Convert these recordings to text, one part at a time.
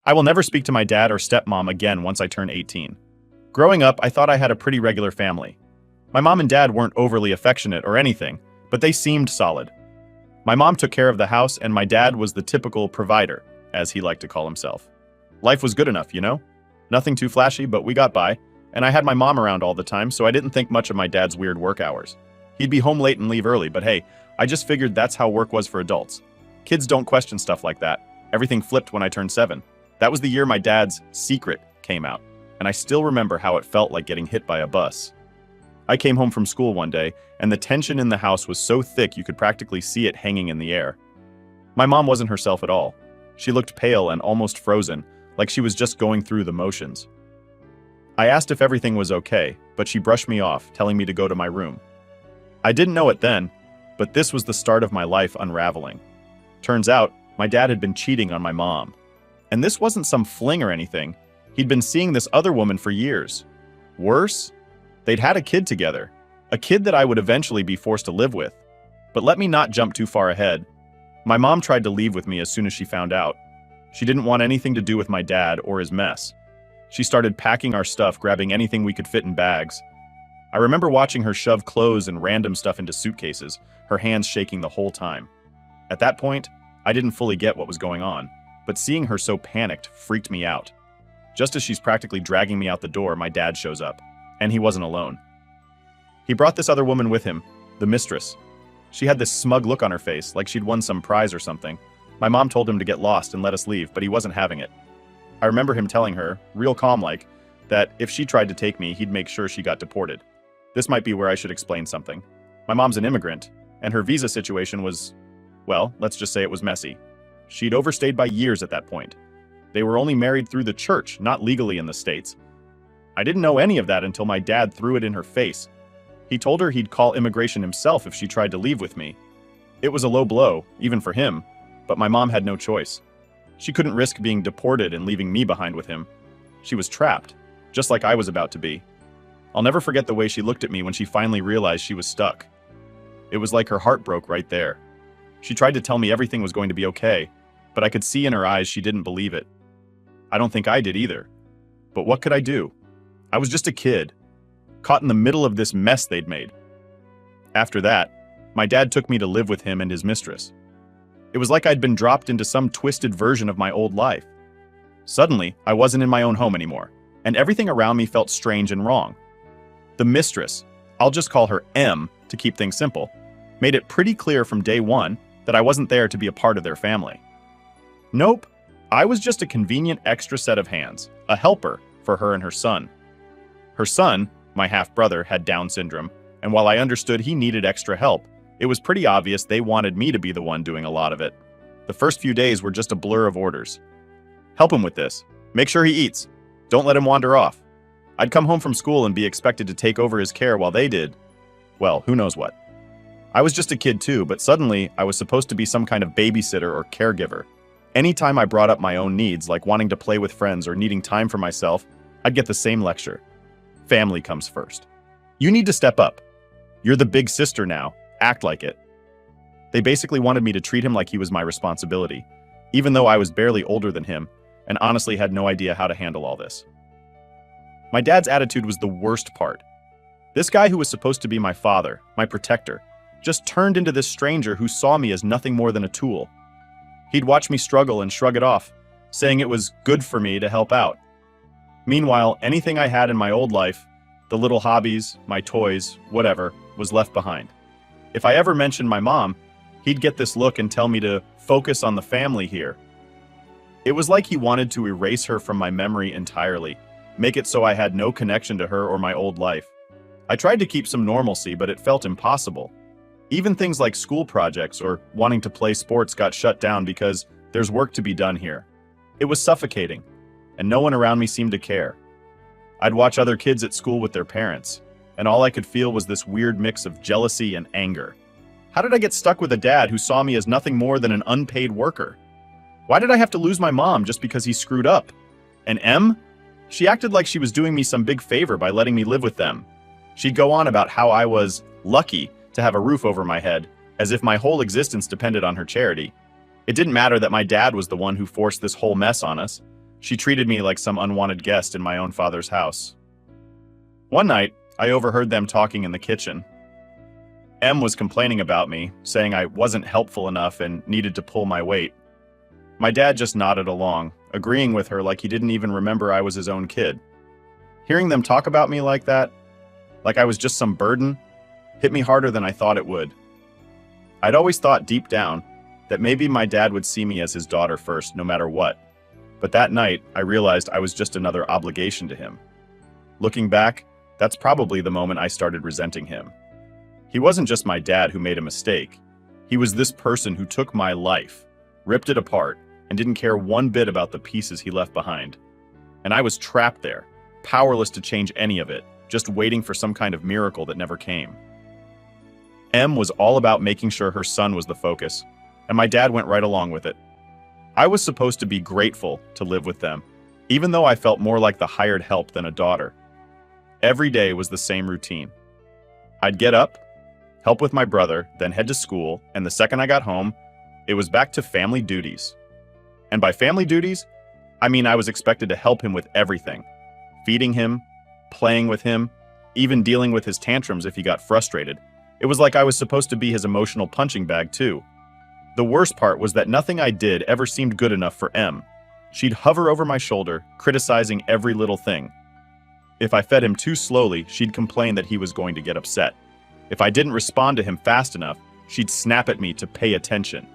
I will never speak to my dad or stepmom again once I turn 18. Growing up, I thought I had a pretty regular family. My mom and dad weren't overly affectionate or anything, but they seemed solid. My mom took care of the house and my dad was the typical provider, as he liked to call himself. Life was good enough, you know? Nothing too flashy, but we got by, and I had my mom around all the time, so I didn't think much of my dad's weird work hours. He'd be home late and leave early, but hey, I just figured that's how work was for adults. Kids don't question stuff like that. Everything flipped when I turned 7. That was the year my dad's Secret came out, and I still remember how it felt like getting hit by a bus. I came home from school one day, and the tension in the house was so thick you could practically see it hanging in the air. My mom wasn't herself at all. She looked pale and almost frozen, like she was just going through the motions. I asked if everything was okay, but she brushed me off, telling me to go to my room. I didn't know it then, but this was the start of my life unraveling. Turns out, my dad had been cheating on my mom. And this wasn't some fling or anything. He'd been seeing this other woman for years. Worse, they'd had a kid together. A kid that I would eventually be forced to live with. But let me not jump too far ahead. My mom tried to leave with me as soon as she found out. She didn't want anything to do with my dad or his mess. She started packing our stuff, grabbing anything we could fit in bags. I remember watching her shove clothes and random stuff into suitcases, her hands shaking the whole time. At that point, I didn't fully get what was going on, but seeing her so panicked freaked me out. Just as she's practically dragging me out the door, my dad shows up, and he wasn't alone. He brought this other woman with him, the mistress. She had this smug look on her face, like she'd won some prize or something. My mom told him to get lost and let us leave, but he wasn't having it. I remember him telling her, real calm-like, that if she tried to take me, he'd make sure she got deported. This might be where I should explain something. My mom's an immigrant, and her visa situation was, well, let's just say it was messy. She'd overstayed by years at that point. They were only married through the church, not legally in the States. I didn't know any of that until my dad threw it in her face. He told her he'd call immigration himself if she tried to leave with me. It was a low blow, even for him, but my mom had no choice. She couldn't risk being deported and leaving me behind with him. She was trapped, just like I was about to be. I'll never forget the way she looked at me when she finally realized she was stuck. It was like her heart broke right there. She tried to tell me everything was going to be okay, but I could see in her eyes she didn't believe it. I don't think I did either. But what could I do? I was just a kid, caught in the middle of this mess they'd made. After that, my dad took me to live with him and his mistress. It was like I'd been dropped into some twisted version of my old life. Suddenly, I wasn't in my own home anymore, and everything around me felt strange and wrong. The mistress, I'll just call her M to keep things simple, made it pretty clear from day one that I wasn't there to be a part of their family. Nope, I was just a convenient extra set of hands, a helper for her and her son. Her son, my half-brother, had Down syndrome, and while I understood he needed extra help, it was pretty obvious they wanted me to be the one doing a lot of it. The first few days were just a blur of orders. Help him with this. Make sure he eats. Don't let him wander off. I'd come home from school and be expected to take over his care while they did, well, who knows what. I was just a kid too, but suddenly I was supposed to be some kind of babysitter or caregiver. Anytime I brought up my own needs, like wanting to play with friends or needing time for myself, I'd get the same lecture. Family comes first. You need to step up. You're the big sister now. Act like it. They basically wanted me to treat him like he was my responsibility, even though I was barely older than him and honestly had no idea how to handle all this. My dad's attitude was the worst part. This guy who was supposed to be my father, my protector, just turned into this stranger who saw me as nothing more than a tool. He'd watch me struggle and shrug it off, saying it was good for me to help out. Meanwhile, anything I had in my old life, the little hobbies, my toys, whatever, was left behind. If I ever mentioned my mom, he'd get this look and tell me to focus on the family here. It was like he wanted to erase her from my memory entirely, make it so I had no connection to her or my old life. I tried to keep some normalcy, but it felt impossible. Even things like school projects or wanting to play sports got shut down because there's work to be done here. It was suffocating, and no one around me seemed to care. I'd watch other kids at school with their parents, and all I could feel was this weird mix of jealousy and anger. How did I get stuck with a dad who saw me as nothing more than an unpaid worker? Why did I have to lose my mom just because he screwed up? And M? She acted like she was doing me some big favor by letting me live with them. She'd go on about how I was lucky to have a roof over my head, as if my whole existence depended on her charity. It didn't matter that my dad was the one who forced this whole mess on us. She treated me like some unwanted guest in my own father's house. One night, I overheard them talking in the kitchen. Em was complaining about me, saying I wasn't helpful enough and needed to pull my weight. My dad just nodded along, agreeing with her like he didn't even remember I was his own kid. Hearing them talk about me like that, like I was just some burden, hit me harder than I thought it would. I'd always thought deep down that maybe my dad would see me as his daughter first, no matter what. But that night, I realized I was just another obligation to him. Looking back, that's probably the moment I started resenting him. He wasn't just my dad who made a mistake. He was this person who took my life, ripped it apart, and didn't care one bit about the pieces he left behind. And I was trapped there, powerless to change any of it, just waiting for some kind of miracle that never came. Em was all about making sure her son was the focus, and my dad went right along with it. I was supposed to be grateful to live with them, even though I felt more like the hired help than a daughter. Every day was the same routine. I'd get up, help with my brother, then head to school, and the second I got home, it was back to family duties. And by family duties, I mean I was expected to help him with everything. Feeding him, playing with him, even dealing with his tantrums if he got frustrated. It was like I was supposed to be his emotional punching bag too. The worst part was that nothing I did ever seemed good enough for Em. She'd hover over my shoulder, criticizing every little thing. If I fed him too slowly, she'd complain that he was going to get upset. If I didn't respond to him fast enough, she'd snap at me to pay attention.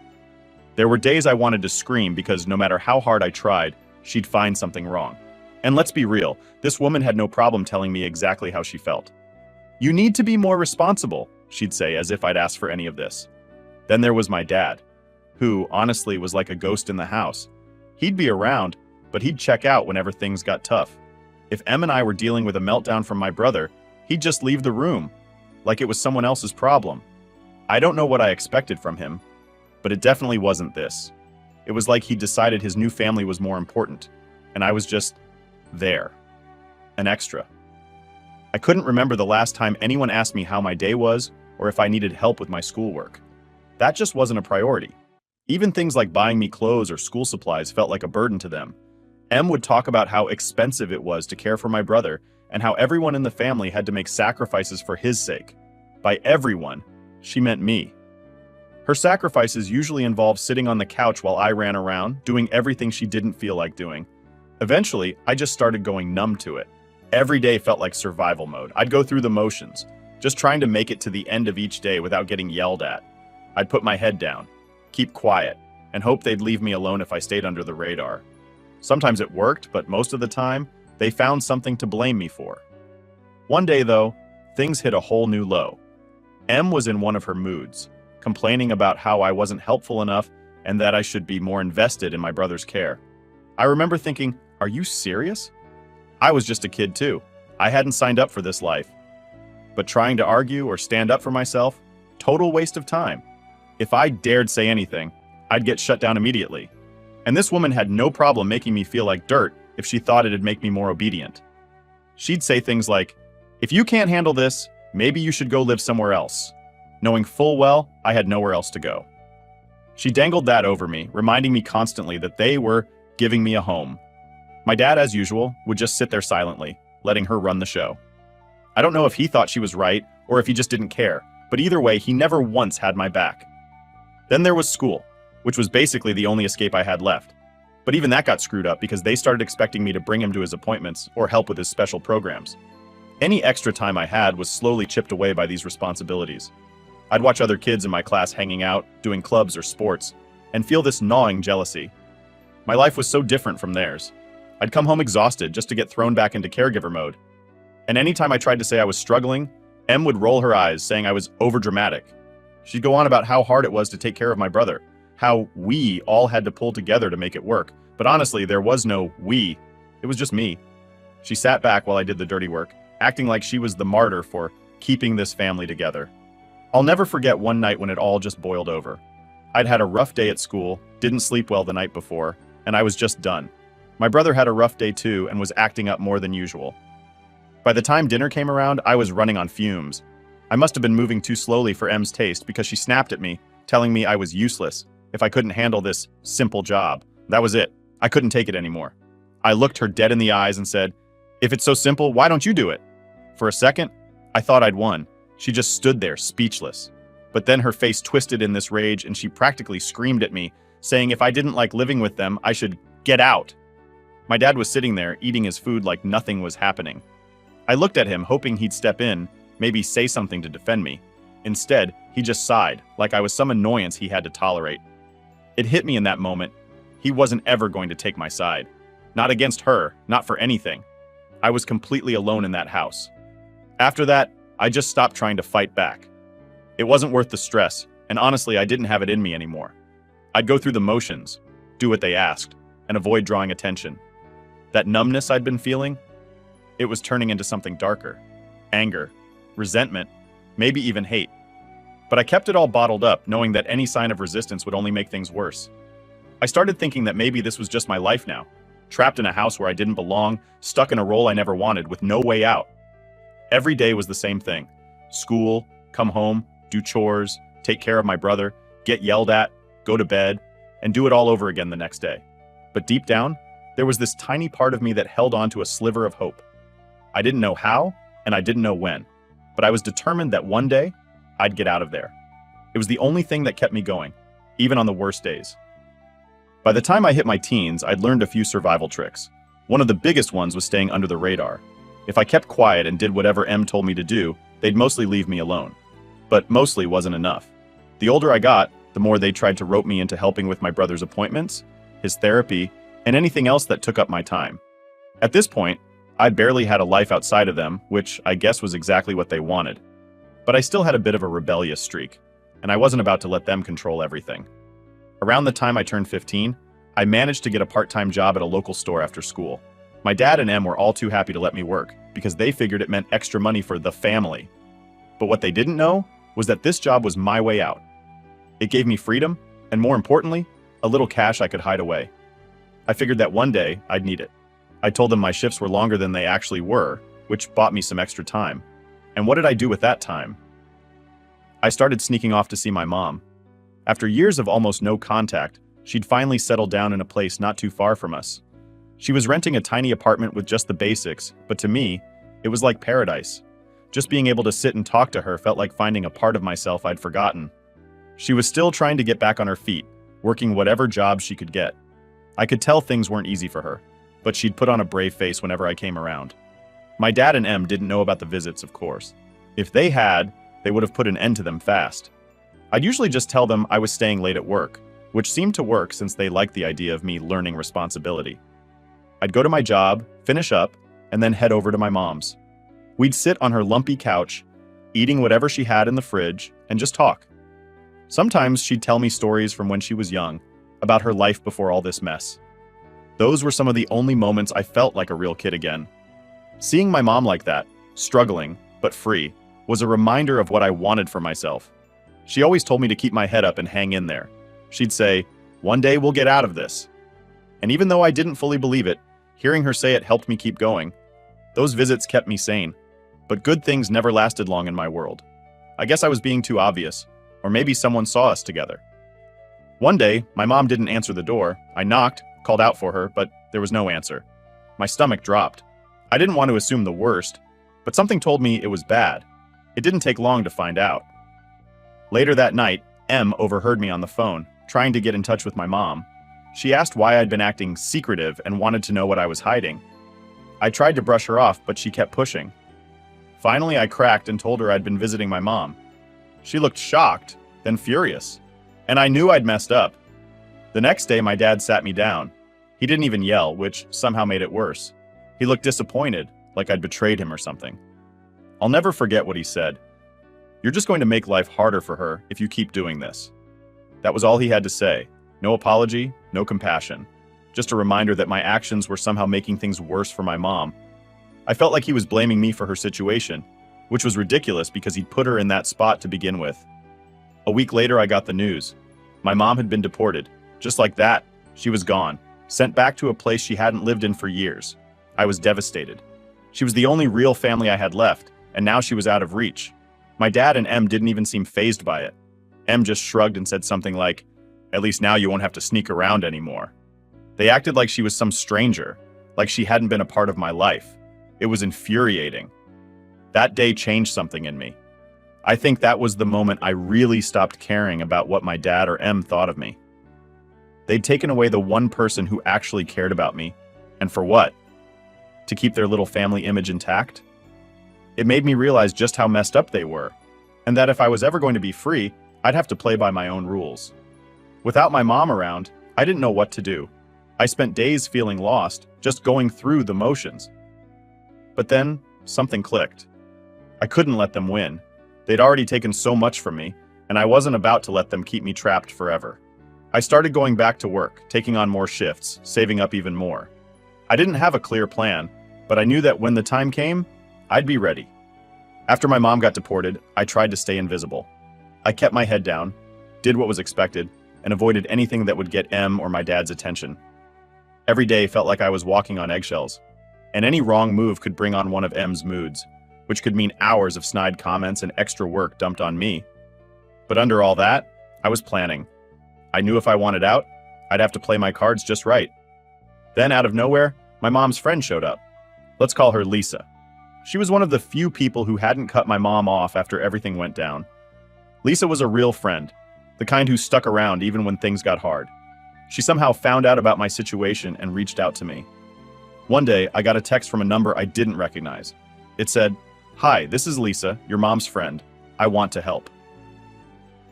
There were days I wanted to scream because no matter how hard I tried, she'd find something wrong. And let's be real, this woman had no problem telling me exactly how she felt. "You need to be more responsible," she'd say, as if I'd asked for any of this. Then there was my dad, who, honestly, was like a ghost in the house. He'd be around, but he'd check out whenever things got tough. If Em and I were dealing with a meltdown from my brother, he'd just leave the room, like it was someone else's problem. I don't know what I expected from him, but it definitely wasn't this. It was like he decided his new family was more important, and I was just there, an extra. I couldn't remember the last time anyone asked me how my day was or if I needed help with my schoolwork. That just wasn't a priority. Even things like buying me clothes or school supplies felt like a burden to them. Em would talk about how expensive it was to care for my brother and how everyone in the family had to make sacrifices for his sake. By everyone, she meant me. Her sacrifices usually involved sitting on the couch while I ran around, doing everything she didn't feel like doing. Eventually, I just started going numb to it. Every day felt like survival mode. I'd go through the motions, just trying to make it to the end of each day without getting yelled at. I'd put my head down, keep quiet, and hope they'd leave me alone if I stayed under the radar. Sometimes it worked, but most of the time, they found something to blame me for. One day, though, things hit a whole new low. Em was in one of her moods, complaining about how I wasn't helpful enough and that I should be more invested in my brother's care. I remember thinking, are you serious? I was just a kid too. I hadn't signed up for this life. But trying to argue or stand up for myself, total waste of time. If I dared say anything, I'd get shut down immediately. And this woman had no problem making me feel like dirt if she thought it'd make me more obedient. She'd say things like, "If you can't handle this, maybe you should go live somewhere else," knowing full well I had nowhere else to go. She dangled that over me, reminding me constantly that they were giving me a home. My dad, as usual, would just sit there silently, letting her run the show. I don't know if he thought she was right or if he just didn't care, but either way, he never once had my back. Then there was school, which was basically the only escape I had left. But even that got screwed up because they started expecting me to bring him to his appointments or help with his special programs. Any extra time I had was slowly chipped away by these responsibilities. I'd watch other kids in my class hanging out, doing clubs or sports, and feel this gnawing jealousy. My life was so different from theirs. I'd come home exhausted just to get thrown back into caregiver mode. And anytime I tried to say I was struggling, Em would roll her eyes, saying I was overdramatic. She'd go on about how hard it was to take care of my brother, how we all had to pull together to make it work. But honestly, there was no we. It was just me. She sat back while I did the dirty work, acting like she was the martyr for keeping this family together. I'll never forget one night when it all just boiled over. I'd had a rough day at school, didn't sleep well the night before, and I was just done. My brother had a rough day too and was acting up more than usual. By the time dinner came around, I was running on fumes. I must have been moving too slowly for Em's taste because she snapped at me, telling me I was useless if I couldn't handle this simple job. That was it. I couldn't take it anymore. I looked her dead in the eyes and said, "If it's so simple, why don't you do it?" For a second, I thought I'd won. She just stood there, speechless. But then her face twisted in this rage and she practically screamed at me, saying if I didn't like living with them, I should get out. My dad was sitting there, eating his food like nothing was happening. I looked at him, hoping he'd step in, maybe say something to defend me. Instead, he just sighed, like I was some annoyance he had to tolerate. It hit me in that moment. He wasn't ever going to take my side. Not against her, not for anything. I was completely alone in that house. After that, I just stopped trying to fight back. It wasn't worth the stress, and honestly, I didn't have it in me anymore. I'd go through the motions, do what they asked, and avoid drawing attention. That numbness I'd been feeling, it was turning into something darker. Anger, resentment, maybe even hate. But I kept it all bottled up, knowing that any sign of resistance would only make things worse. I started thinking that maybe this was just my life now, trapped in a house where I didn't belong, stuck in a role I never wanted, with no way out. Every day was the same thing. School, come home, do chores, take care of my brother, get yelled at, go to bed, and do it all over again the next day. But deep down, there was this tiny part of me that held on to a sliver of hope. I didn't know how, and I didn't know when, but I was determined that one day, I'd get out of there. It was the only thing that kept me going, even on the worst days. By the time I hit my teens, I'd learned a few survival tricks. One of the biggest ones was staying under the radar. If I kept quiet and did whatever Em told me to do, they'd mostly leave me alone. But mostly wasn't enough. The older I got, the more they tried to rope me into helping with my brother's appointments, his therapy, and anything else that took up my time. At this point, I barely had a life outside of them, which I guess was exactly what they wanted. But I still had a bit of a rebellious streak, and I wasn't about to let them control everything. Around the time I turned 15, I managed to get a part-time job at a local store after school. My dad and Em were all too happy to let me work, because they figured it meant extra money for the family. But what they didn't know was that this job was my way out. It gave me freedom, and more importantly, a little cash I could hide away. I figured that one day I'd need it. I told them my shifts were longer than they actually were, which bought me some extra time. And what did I do with that time? I started sneaking off to see my mom. After years of almost no contact, she'd finally settled down in a place not too far from us. She was renting a tiny apartment with just the basics, but to me, it was like paradise. Just being able to sit and talk to her felt like finding a part of myself I'd forgotten. She was still trying to get back on her feet, working whatever job she could get. I could tell things weren't easy for her, but she'd put on a brave face whenever I came around. My dad and Em didn't know about the visits, of course. If they had, they would have put an end to them fast. I'd usually just tell them I was staying late at work, which seemed to work since they liked the idea of me learning responsibility. I'd go to my job, finish up, and then head over to my mom's. We'd sit on her lumpy couch, eating whatever she had in the fridge, and just talk. Sometimes she'd tell me stories from when she was young, about her life before all this mess. Those were some of the only moments I felt like a real kid again. Seeing my mom like that, struggling, but free, was a reminder of what I wanted for myself. She always told me to keep my head up and hang in there. She'd say, "One day we'll get out of this." And even though I didn't fully believe it, hearing her say it helped me keep going. Those visits kept me sane. But good things never lasted long in my world. I guess I was being too obvious, or maybe someone saw us together. One day, my mom didn't answer the door. I knocked, called out for her, but there was no answer. My stomach dropped. I didn't want to assume the worst, but something told me it was bad. It didn't take long to find out. Later that night, Em overheard me on the phone, trying to get in touch with my mom. She asked why I'd been acting secretive and wanted to know what I was hiding. I tried to brush her off, but she kept pushing. Finally, I cracked and told her I'd been visiting my mom. She looked shocked, then furious, and I knew I'd messed up. The next day, my dad sat me down. He didn't even yell, which somehow made it worse. He looked disappointed, like I'd betrayed him or something. I'll never forget what he said. "You're just going to make life harder for her if you keep doing this." That was all he had to say. No apology, no compassion. Just a reminder that my actions were somehow making things worse for my mom. I felt like he was blaming me for her situation, which was ridiculous because he'd put her in that spot to begin with. A week later, I got the news. My mom had been deported. Just like that, she was gone, sent back to a place she hadn't lived in for years. I was devastated. She was the only real family I had left, and now she was out of reach. My dad and Em didn't even seem fazed by it. Em just shrugged and said something like, "At least now you won't have to sneak around anymore." They acted like she was some stranger, like she hadn't been a part of my life. It was infuriating. That day changed something in me. I think that was the moment I really stopped caring about what my dad or Em thought of me. They'd taken away the one person who actually cared about me. And for what? To keep their little family image intact? It made me realize just how messed up they were, and that if I was ever going to be free, I'd have to play by my own rules. Without my mom around, I didn't know what to do. I spent days feeling lost, just going through the motions. But then, something clicked. I couldn't let them win. They'd already taken so much from me, and I wasn't about to let them keep me trapped forever. I started going back to work, taking on more shifts, saving up even more. I didn't have a clear plan, but I knew that when the time came, I'd be ready. After my mom got deported, I tried to stay invisible. I kept my head down, did what was expected, and avoided anything that would get Em or my dad's attention. Every day felt like I was walking on eggshells, and any wrong move could bring on one of Em's moods, which could mean hours of snide comments and extra work dumped on me. But under all that, I was planning. I knew if I wanted out, I'd have to play my cards just right. Then, out of nowhere, my mom's friend showed up. Let's call her Lisa. She was one of the few people who hadn't cut my mom off after everything went down. Lisa was a real friend, the kind who stuck around even when things got hard. She somehow found out about my situation and reached out to me. One day, I got a text from a number I didn't recognize. It said, "Hi, this is Lisa, your mom's friend. I want to help."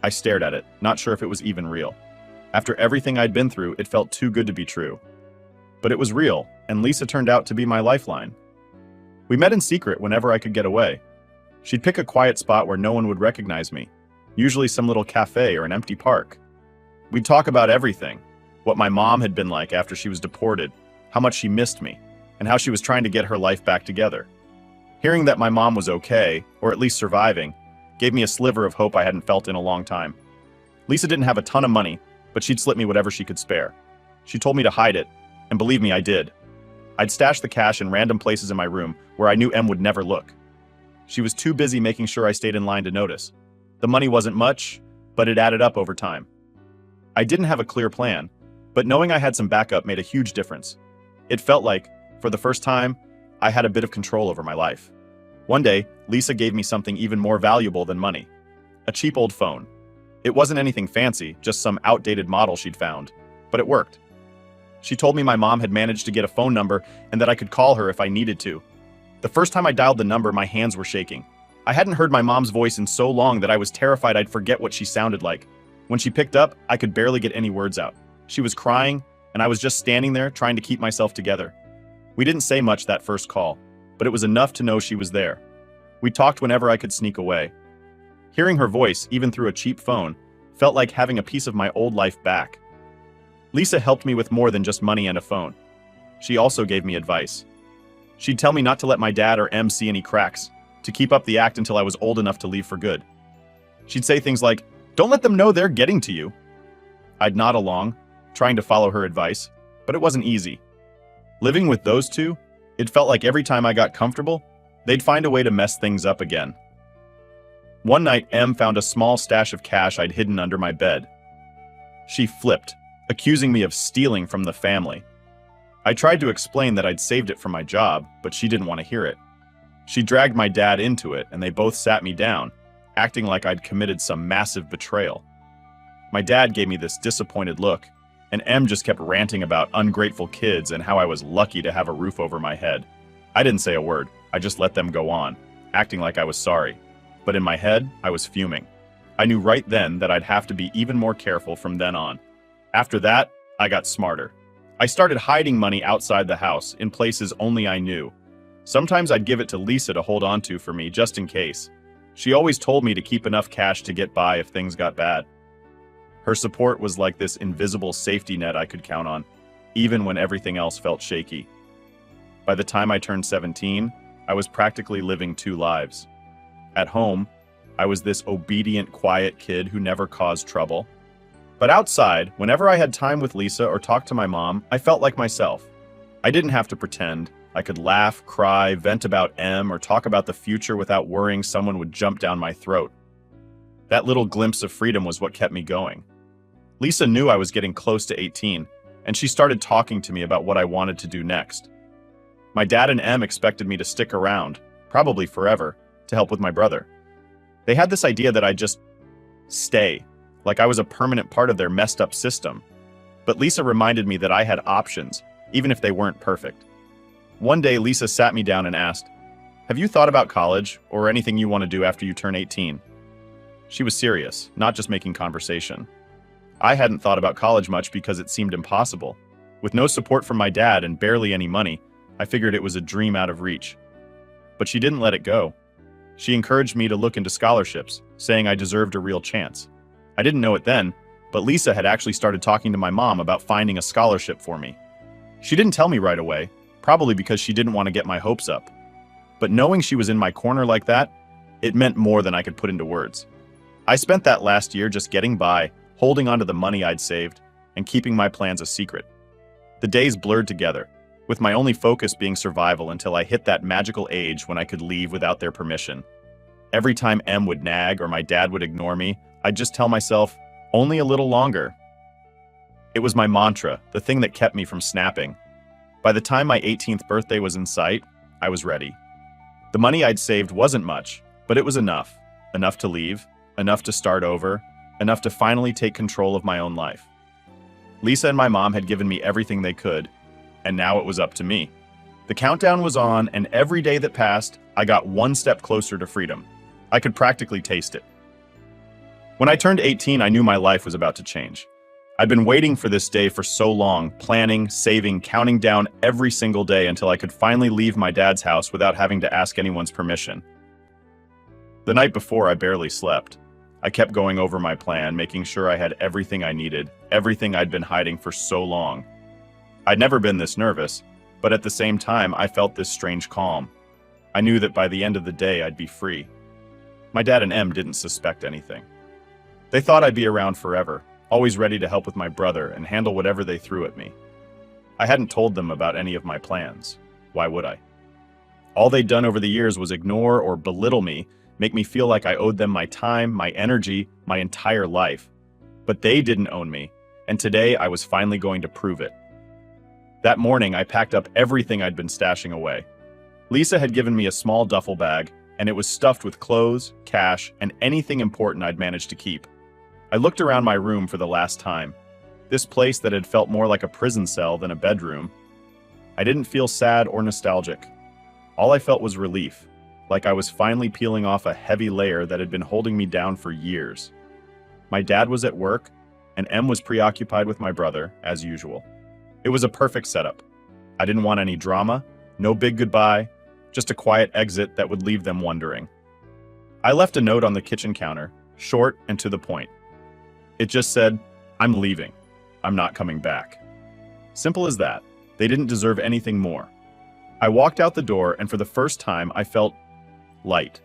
I stared at it, not sure if it was even real. After everything I'd been through, it felt too good to be true. But it was real, and Lisa turned out to be my lifeline. We met in secret whenever I could get away. She'd pick a quiet spot where no one would recognize me, usually some little cafe or an empty park. We'd talk about everything, what my mom had been like after she was deported, how much she missed me, and how she was trying to get her life back together. Hearing that my mom was okay, or at least surviving, gave me a sliver of hope I hadn't felt in a long time. Lisa didn't have a ton of money, but she'd slip me whatever she could spare. She told me to hide it, and believe me, I did. I'd stash the cash in random places in my room where I knew Em would never look. She was too busy making sure I stayed in line to notice. The money wasn't much, but it added up over time. I didn't have a clear plan, but knowing I had some backup made a huge difference. It felt like, for the first time, I had a bit of control over my life. One day, Lisa gave me something even more valuable than money. A cheap old phone. It wasn't anything fancy, just some outdated model she'd found, but it worked. She told me my mom had managed to get a phone number and that I could call her if I needed to. The first time I dialed the number, my hands were shaking. I hadn't heard my mom's voice in so long that I was terrified I'd forget what she sounded like. When she picked up, I could barely get any words out. She was crying, and I was just standing there trying to keep myself together. We didn't say much that first call, but it was enough to know she was there. We talked whenever I could sneak away. Hearing her voice, even through a cheap phone, felt like having a piece of my old life back. Lisa helped me with more than just money and a phone. She also gave me advice. She'd tell me not to let my dad or Em see any cracks, to keep up the act until I was old enough to leave for good. She'd say things like, "Don't let them know they're getting to you." I'd nod along, trying to follow her advice, but it wasn't easy. Living with those two, it felt like every time I got comfortable, they'd find a way to mess things up again. One night, Em found a small stash of cash I'd hidden under my bed. She flipped, accusing me of stealing from the family. I tried to explain that I'd saved it for my job, but she didn't want to hear it. She dragged my dad into it, and they both sat me down, acting like I'd committed some massive betrayal. My dad gave me this disappointed look, and Em just kept ranting about ungrateful kids and how I was lucky to have a roof over my head. I didn't say a word, I just let them go on, acting like I was sorry. But in my head, I was fuming. I knew right then that I'd have to be even more careful from then on. After that, I got smarter. I started hiding money outside the house, in places only I knew. Sometimes I'd give it to Lisa to hold on to for me, just in case. She always told me to keep enough cash to get by if things got bad. Her support was like this invisible safety net I could count on, even when everything else felt shaky. By the time I turned 17, I was practically living two lives. At home, I was this obedient, quiet kid who never caused trouble. But outside, whenever I had time with Lisa or talked to my mom, I felt like myself. I didn't have to pretend. I could laugh, cry, vent about Em, or talk about the future without worrying someone would jump down my throat. That little glimpse of freedom was what kept me going. Lisa knew I was getting close to 18, and she started talking to me about what I wanted to do next. My dad and Em expected me to stick around, probably forever, to help with my brother. They had this idea that I'd just stay, like I was a permanent part of their messed up system. But Lisa reminded me that I had options, even if they weren't perfect. One day, Lisa sat me down and asked, "Have you thought about college or anything you want to do after you turn 18?" She was serious, not just making conversation. I hadn't thought about college much because it seemed impossible. With no support from my dad and barely any money, I figured it was a dream out of reach. But she didn't let it go. She encouraged me to look into scholarships, saying I deserved a real chance. I didn't know it then, but Lisa had actually started talking to my mom about finding a scholarship for me. She didn't tell me right away, probably because she didn't want to get my hopes up. But knowing she was in my corner like that, it meant more than I could put into words. I spent that last year just getting by, holding onto the money I'd saved, and keeping my plans a secret. The days blurred together, with my only focus being survival until I hit that magical age when I could leave without their permission. Every time Em would nag or my dad would ignore me, I'd just tell myself, only a little longer. It was my mantra, the thing that kept me from snapping. By the time my 18th birthday was in sight, I was ready. The money I'd saved wasn't much, but it was enough. Enough to leave, enough to start over, enough to finally take control of my own life. Lisa and my mom had given me everything they could, and now it was up to me. The countdown was on, and every day that passed, I got one step closer to freedom. I could practically taste it. When I turned 18, I knew my life was about to change. I'd been waiting for this day for so long, planning, saving, counting down every single day until I could finally leave my dad's house without having to ask anyone's permission. The night before, I barely slept. I kept going over my plan, making sure I had everything I needed, everything I'd been hiding for so long. I'd never been this nervous, but at the same time, I felt this strange calm. I knew that by the end of the day, I'd be free. My dad and Em didn't suspect anything. They thought I'd be around forever, always ready to help with my brother and handle whatever they threw at me. I hadn't told them about any of my plans. Why would I? All they'd done over the years was ignore or belittle me, make me feel like I owed them my time, my energy, my entire life. But they didn't own me, and today I was finally going to prove it. That morning, I packed up everything I'd been stashing away. Lisa had given me a small duffel bag, and it was stuffed with clothes, cash, and anything important I'd managed to keep. I looked around my room for the last time. This place that had felt more like a prison cell than a bedroom. I didn't feel sad or nostalgic. All I felt was relief, like I was finally peeling off a heavy layer that had been holding me down for years. My dad was at work, and Em was preoccupied with my brother, as usual. It was a perfect setup. I didn't want any drama, no big goodbye, just a quiet exit that would leave them wondering. I left a note on the kitchen counter, short and to the point. It just said, "I'm leaving. I'm not coming back." Simple as that. They didn't deserve anything more. I walked out the door, and for the first time, I felt light.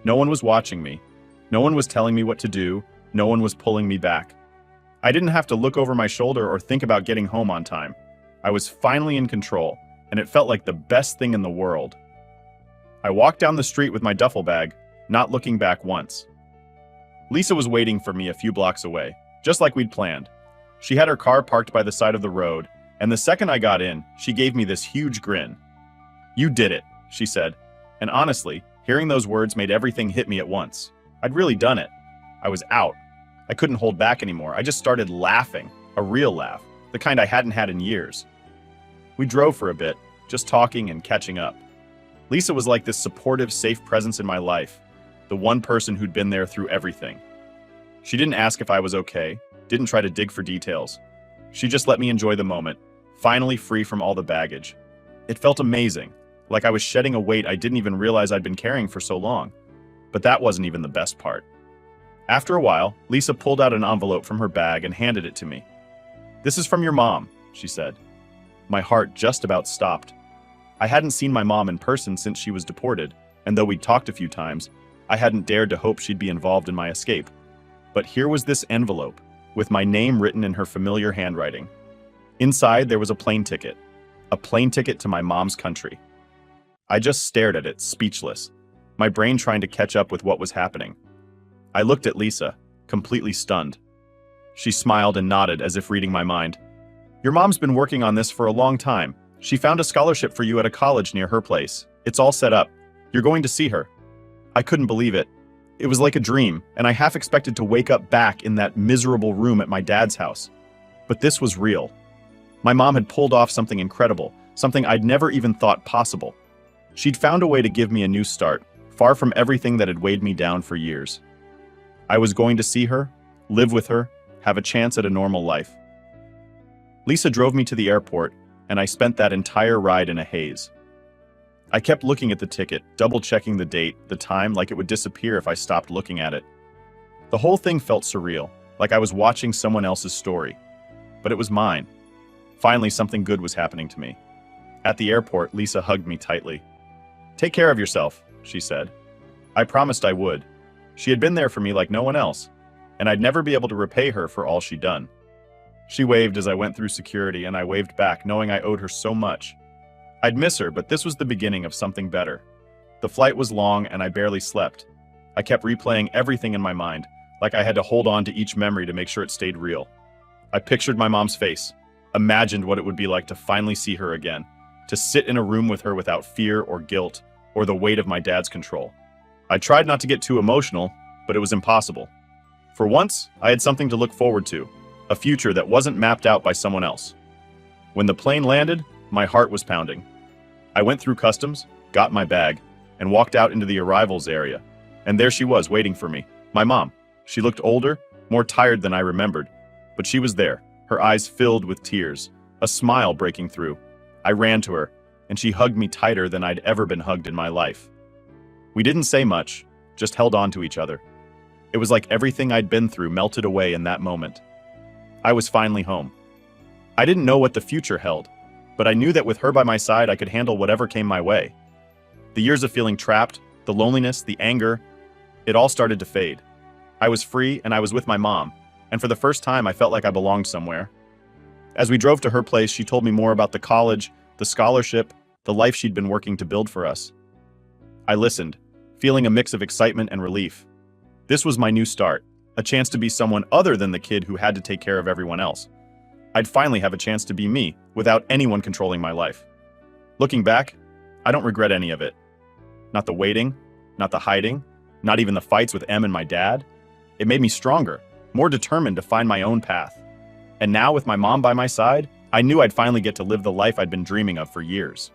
No one was watching me. No one was telling me what to do. No one was pulling me back. I didn't have to look over my shoulder or think about getting home on time. I was finally in control, and it felt like the best thing in the world. I walked down the street with my duffel bag, not looking back once. Lisa was waiting for me a few blocks away, just like we'd planned. She had her car parked by the side of the road, and the second I got in, she gave me this huge grin. "You did it," she said. And honestly, hearing those words made everything hit me at once. I'd really done it. I was out. I couldn't hold back anymore. I just started laughing, a real laugh, the kind I hadn't had in years. We drove for a bit, just talking and catching up. Lisa was like this supportive, safe presence in my life, the one person who'd been there through everything. She didn't ask if I was okay, didn't try to dig for details. She just let me enjoy the moment, finally free from all the baggage. It felt amazing, like I was shedding a weight I didn't even realize I'd been carrying for so long. But that wasn't even the best part. After a while, Lisa pulled out an envelope from her bag and handed it to me. "This is from your mom," she said. My heart just about stopped. I hadn't seen my mom in person since she was deported, and though we'd talked a few times, I hadn't dared to hope she'd be involved in my escape. But here was this envelope, with my name written in her familiar handwriting. Inside, there was a plane ticket to my mom's country. I just stared at it, speechless, my brain trying to catch up with what was happening. I looked at Lisa, completely stunned. She smiled and nodded as if reading my mind. "Your mom's been working on this for a long time. She found a scholarship for you at a college near her place. It's all set up. You're going to see her." I couldn't believe it. It was like a dream, and I half expected to wake up back in that miserable room at my dad's house. But this was real. My mom had pulled off something incredible, something I'd never even thought possible. She'd found a way to give me a new start, far from everything that had weighed me down for years. I was going to see her, live with her, have a chance at a normal life. Lisa drove me to the airport, and I spent that entire ride in a haze. I kept looking at the ticket, double-checking the date, the time, like it would disappear if I stopped looking at it. The whole thing felt surreal, like I was watching someone else's story. But it was mine. Finally, something good was happening to me. At the airport, Lisa hugged me tightly. "Take care of yourself," she said. I promised I would. She had been there for me like no one else, and I'd never be able to repay her for all she'd done. She waved as I went through security, and I waved back, knowing I owed her so much. I'd miss her, but this was the beginning of something better. The flight was long, and I barely slept. I kept replaying everything in my mind, like I had to hold on to each memory to make sure it stayed real. I pictured my mom's face, imagined what it would be like to finally see her again, to sit in a room with her without fear or guilt, or the weight of my dad's control. I tried not to get too emotional, but it was impossible. For once, I had something to look forward to, a future that wasn't mapped out by someone else. When the plane landed, my heart was pounding. I went through customs, got my bag, and walked out into the arrivals area. And there she was, waiting for me, my mom. She looked older, more tired than I remembered, but she was there, her eyes filled with tears, a smile breaking through. I ran to her, and she hugged me tighter than I'd ever been hugged in my life. We didn't say much, just held on to each other. It was like everything I'd been through melted away in that moment. I was finally home. I didn't know what the future held, but I knew that with her by my side, I could handle whatever came my way. The years of feeling trapped, the loneliness, the anger, it all started to fade. I was free, and I was with my mom, and for the first time, I felt like I belonged somewhere. As we drove to her place, she told me more about the college, the scholarship, the life she'd been working to build for us. I listened, feeling a mix of excitement and relief. This was my new start, a chance to be someone other than the kid who had to take care of everyone else. I'd finally have a chance to be me, without anyone controlling my life. Looking back, I don't regret any of it. Not the waiting, not the hiding, not even the fights with Em and my dad. It made me stronger, more determined to find my own path. And now, with my mom by my side, I knew I'd finally get to live the life I'd been dreaming of for years.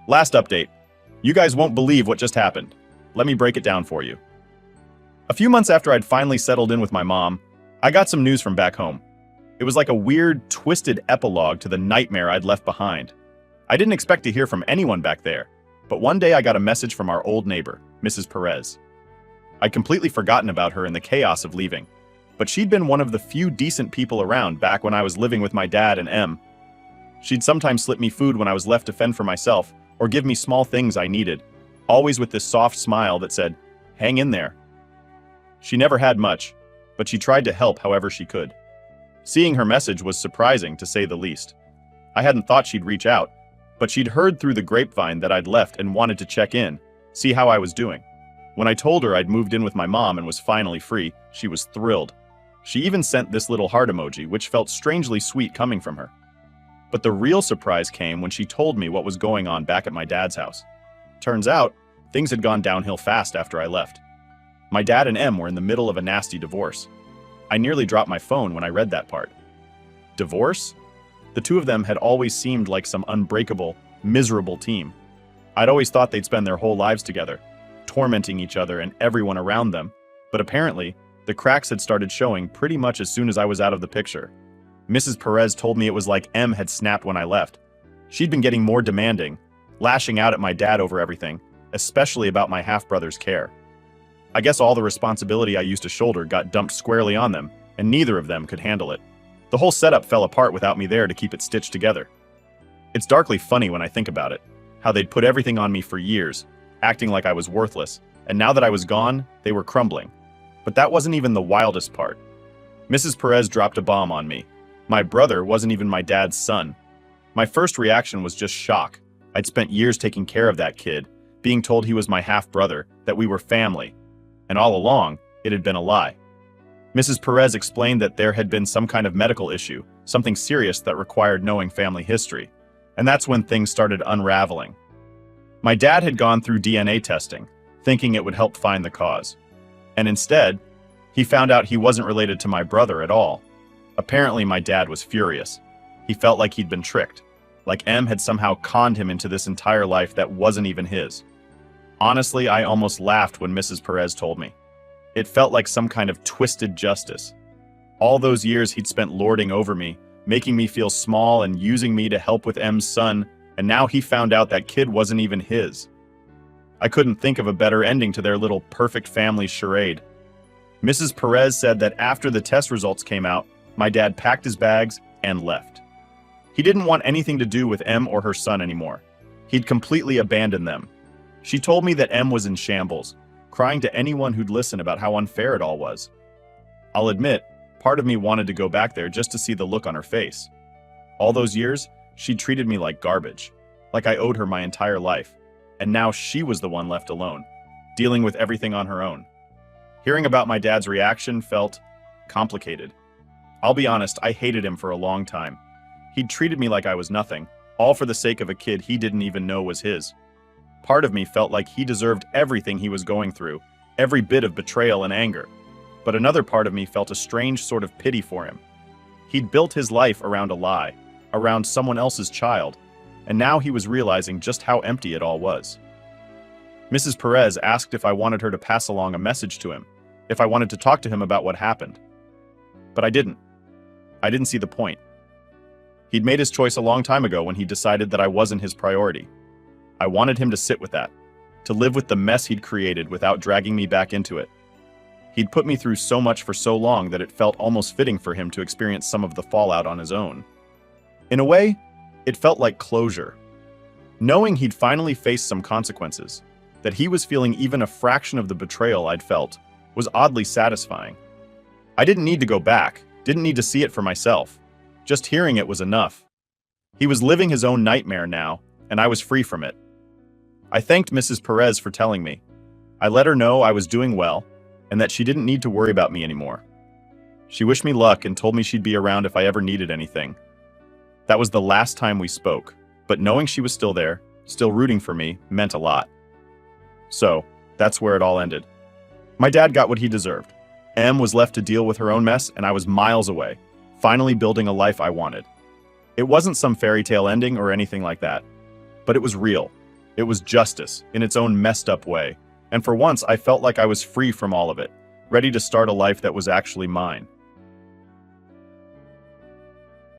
Last update. You guys won't believe what just happened. Let me break it down for you. A few months after I'd finally settled in with my mom, I got some news from back home. It was like a weird, twisted epilogue to the nightmare I'd left behind. I didn't expect to hear from anyone back there, but one day I got a message from our old neighbor, Mrs. Perez. I'd completely forgotten about her in the chaos of leaving, but she'd been one of the few decent people around back when I was living with my dad and Em. She'd sometimes slip me food when I was left to fend for myself, or give me small things I needed, always with this soft smile that said, "Hang in there." She never had much, but she tried to help however she could. Seeing her message was surprising, to say the least. I hadn't thought she'd reach out, but she'd heard through the grapevine that I'd left and wanted to check in, see how I was doing. When I told her I'd moved in with my mom and was finally free, she was thrilled. She even sent this little heart emoji, which felt strangely sweet coming from her. But the real surprise came when she told me what was going on back at my dad's house. Turns out, things had gone downhill fast after I left. My dad and Em were in the middle of a nasty divorce. I nearly dropped my phone when I read that part. Divorce? The two of them had always seemed like some unbreakable, miserable team. I'd always thought they'd spend their whole lives together, tormenting each other and everyone around them, but apparently, the cracks had started showing pretty much as soon as I was out of the picture. Mrs. Perez told me it was like Em had snapped when I left. She'd been getting more demanding, lashing out at my dad over everything, especially about my half-brother's care. I guess all the responsibility I used to shoulder got dumped squarely on them, and neither of them could handle it. The whole setup fell apart without me there to keep it stitched together. It's darkly funny when I think about it, how they'd put everything on me for years, acting like I was worthless, and now that I was gone, they were crumbling. But that wasn't even the wildest part. Mrs. Perez dropped a bomb on me. My brother wasn't even my dad's son. My first reaction was just shock. I'd spent years taking care of that kid, being told he was my half-brother, that we were family. And all along, it had been a lie. Mrs. Perez explained that there had been some kind of medical issue, something serious that required knowing family history. And that's when things started unraveling. My dad had gone through DNA testing, thinking it would help find the cause. And instead, he found out he wasn't related to my brother at all. Apparently, my dad was furious. He felt like he'd been tricked, like M had somehow conned him into this entire life that wasn't even his. Honestly, I almost laughed when Mrs. Perez told me. It felt like some kind of twisted justice. All those years he'd spent lording over me, making me feel small and using me to help with M's son, and now he found out that kid wasn't even his. I couldn't think of a better ending to their little perfect family charade. Mrs. Perez said that after the test results came out, my dad packed his bags and left. He didn't want anything to do with M or her son anymore. He'd completely abandoned them. She told me that M was in shambles, crying to anyone who'd listen about how unfair it all was. I'll admit, part of me wanted to go back there just to see the look on her face. All those years, she treated me like garbage, like I owed her my entire life, and now she was the one left alone, dealing with everything on her own. Hearing about my dad's reaction felt complicated. I'll be honest, I hated him for a long time. He'd treated me like I was nothing, all for the sake of a kid he didn't even know was his. Part of me felt like he deserved everything he was going through, every bit of betrayal and anger. But another part of me felt a strange sort of pity for him. He'd built his life around a lie, around someone else's child, and now he was realizing just how empty it all was. Mrs. Perez asked if I wanted her to pass along a message to him, if I wanted to talk to him about what happened. But I didn't. I didn't see the point. He'd made his choice a long time ago when he decided that I wasn't his priority. I wanted him to sit with that, to live with the mess he'd created without dragging me back into it. He'd put me through so much for so long that it felt almost fitting for him to experience some of the fallout on his own. In a way, it felt like closure. Knowing he'd finally faced some consequences, that he was feeling even a fraction of the betrayal I'd felt, was oddly satisfying. I didn't need to go back, didn't need to see it for myself. Just hearing it was enough. He was living his own nightmare now, and I was free from it. I thanked Mrs. Perez for telling me. I let her know I was doing well, and that she didn't need to worry about me anymore. She wished me luck and told me she'd be around if I ever needed anything. That was the last time we spoke, but knowing she was still there, still rooting for me, meant a lot. So, that's where it all ended. My dad got what he deserved. Em was left to deal with her own mess, and I was miles away, finally building a life I wanted. It wasn't some fairy tale ending or anything like that, but it was real. It was justice, in its own messed up way, and for once I felt like I was free from all of it, ready to start a life that was actually mine.